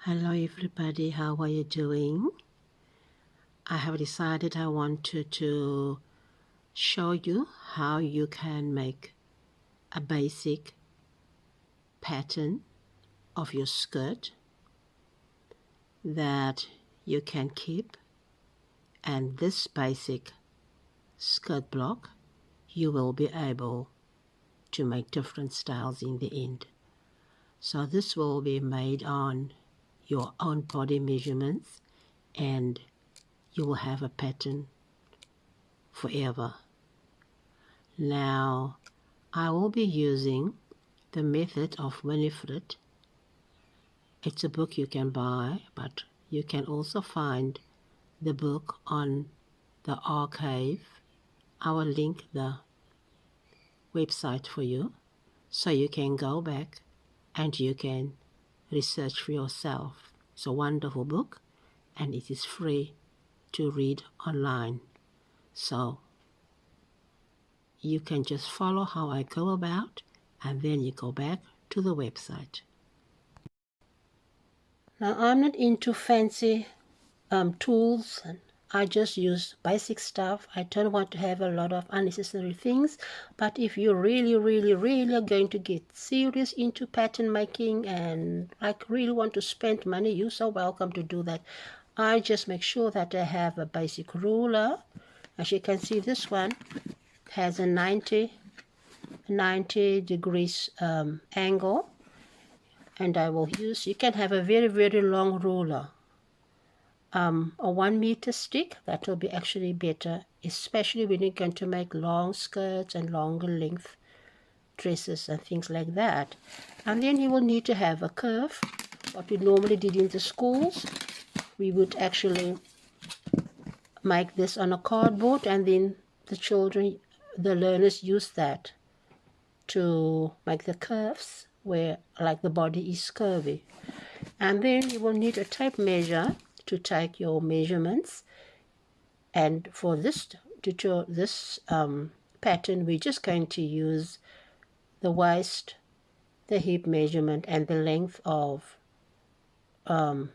Hello everybody, how are you doing? I have decided I wanted to show you how you can make a basic pattern of your skirt that you can keep, and this basic skirt block you will be able to make different styles in the end. So this will be made on your own body measurements, and you will have a pattern forever. Now, I will be using The Method of Winifred. It's a book you can buy, but you can also find the book on the archive. I will link the website for you, so you can go back and you can research for yourself. It's a wonderful book, and it is free to read online. So you can just follow how I go about, and then you go back to the website. Now, I'm not into fancy tools, and I just use basic stuff. I don't want to have a lot of unnecessary things, but if you really are going to get serious into pattern making and like really want to spend money, you're so welcome to do that. I just make sure that I have a basic ruler. As you can see, this one has a 90 degrees angle, and I will use, you can have a very long ruler, a 1 meter stick. That will be actually better, especially when you're going to make long skirts and longer length dresses and things like that. And then you will need to have a curve. What we normally did in the schools, we would actually make this on a cardboard, and then the learners use that to make the curves where like the body is curvy. And then you will need a tape measure to take your measurements. And for this pattern, we're just going to use the waist, the hip measurement, and the length of the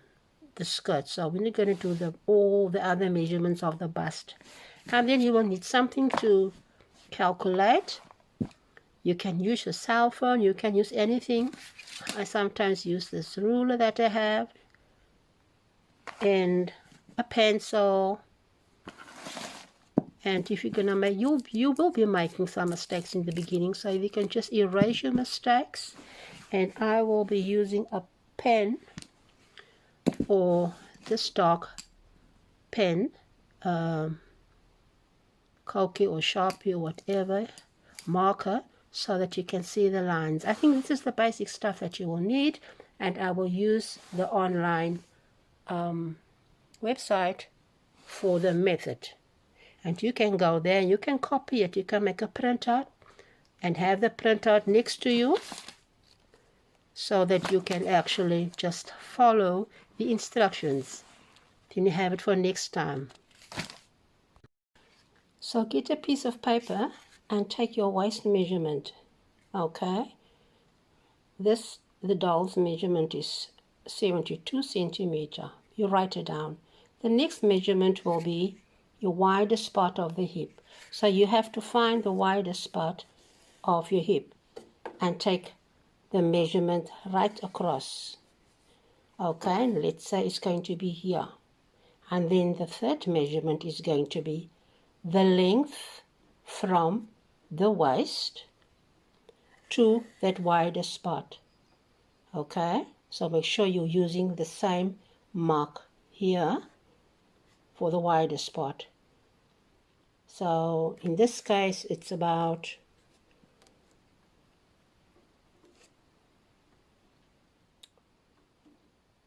skirt. So we're not going to do all the other measurements of the bust. And then you will need something to calculate. You can use your cell phone, you can use anything. I sometimes use this ruler that I have, and a pencil. And if you're gonna make, you will be making some mistakes in the beginning, so you can just erase your mistakes. And I will be using a pen, or this dark pen, Koki or Sharpie or whatever, marker, so that you can see the lines. I think this is the basic stuff that you will need, and I will use the online website for the method. And you can go there and you can copy it. You can make a printout and have the printout next to you, so that you can actually just follow the instructions. Then you have it for next time. So get a piece of paper and take your waist measurement. Okay, the doll's measurement is 72 centimeter. You write it down. The next measurement will be your widest spot of the hip. So you have to find the widest spot of your hip and take the measurement right across. Okay, and let's say it's going to be here. And then the third measurement is going to be the length from the waist to that wider spot. Okay, so make sure you're using the same mark here for the wider spot. So in this case, it's about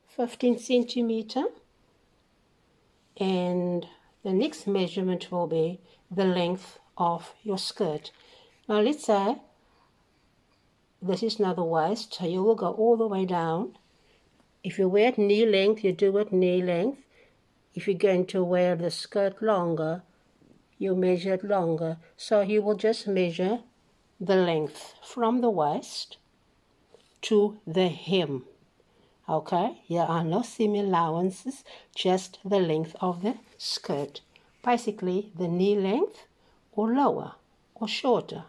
15 centimeter. And the next measurement will be the length of your skirt. Now let's say this is now the waist, so you will go all the way down. If you wear it knee length, you do it knee length. If you're going to wear the skirt longer, you measure it longer. So you will just measure the length from the waist to the hem. Okay, here are no seam allowances, just the length of the skirt. Basically, the knee length or lower or shorter.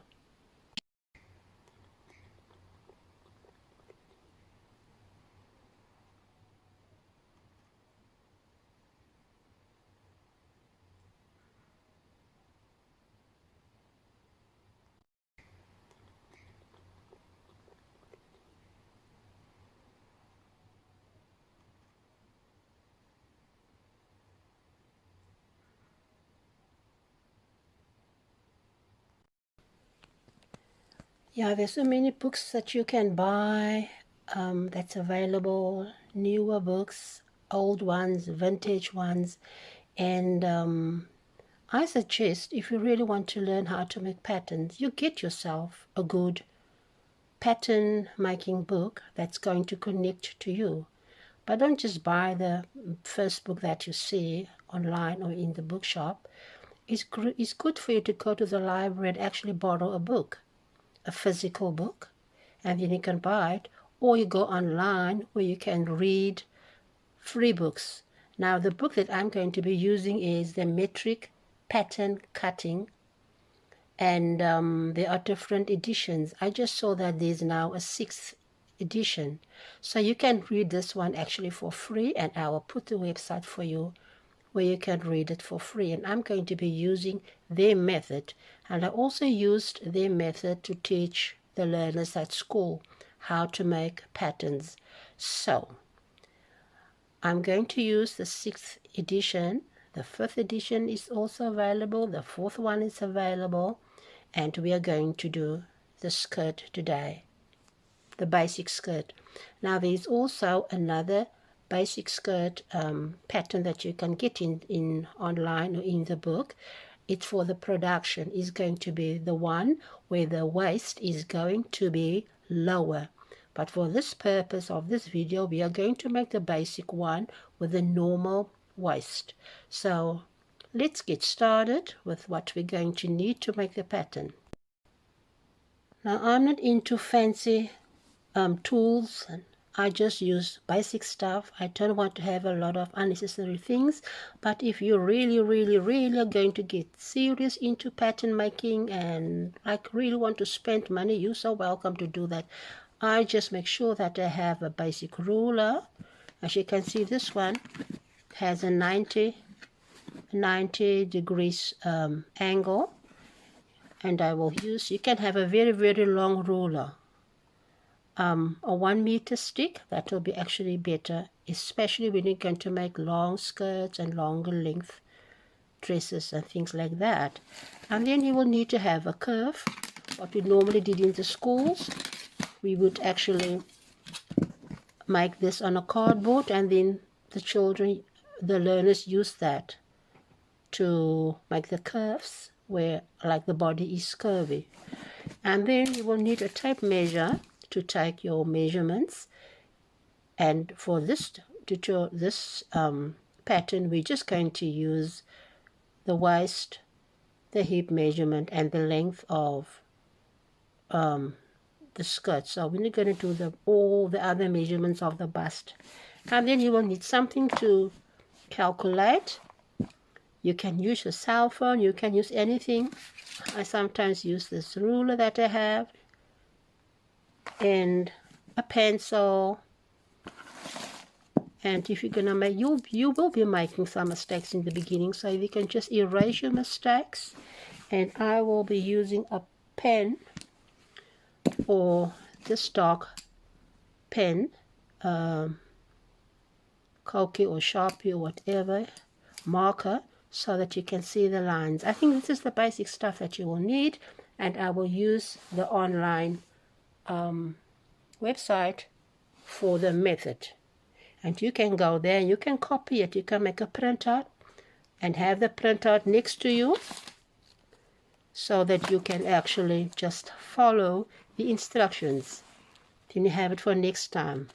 Yeah, there's so many books that you can buy that's available, newer books, old ones, vintage ones, and I suggest if you really want to learn how to make patterns, you get yourself a good pattern making book that's going to connect to you. But don't just buy the first book that you see online or in the bookshop. It's good for you to go to the library and actually borrow a book, a physical book, and then you can buy it, or you go online where you can read free books. Now, the book that I'm going to be using is the Metric Pattern Cutting, and there are different editions. I just saw that there's now a 6th edition. So you can read this one actually for free, and I will put the website for you where you can read it for free. And I'm going to be using their method. And I also used their method to teach the learners at school how to make patterns. So I'm going to use the 6th edition. The 5th edition is also available. The 4th one is available. And we are going to do the skirt today, the basic skirt. Now there's also another basic skirt pattern that you can get in online or in the book. It's for the production. It's going to be the one where the waist is going to be lower. But for this purpose of this video, we are going to make the basic one with a normal waist. So let's get started with what we're going to need to make the pattern. Now I'm not into fancy tools, and I just use basic stuff. I don't want to have a lot of unnecessary things. But if you really are going to get serious into pattern making and like really want to spend money, you're so welcome to do that. I just make sure that I have a basic ruler. As you can see, this one has a 90 degrees angle, and I will use, you can have a very long ruler, a 1 meter stick. That will be actually better, especially when you're going to make long skirts and longer length dresses and things like that. And then you will need to have a curve. What we normally did in the schools, we would actually make this on a cardboard, and then the learners use that to make the curves where like the body is curvy. And then you will need a tape measure to take your measurements. And for this pattern, we're just going to use the waist, the hip measurement, and the length of the skirt. So we're not going to do all the other measurements of the bust. And then you will need something to calculate. You can use your cell phone, you can use anything. I sometimes use this ruler that I have, and a pencil. And if you're gonna make, you will be making some mistakes in the beginning, so you can just erase your mistakes. And I will be using a pen, or this dark pen, Koki or Sharpie or whatever, marker, so that you can see the lines. I think this is the basic stuff that you will need, and I will use the online website for the method. And you can go there and you can copy it. You can make a printout and have the printout next to you so that you can actually just follow the instructions. Then you have it for next time.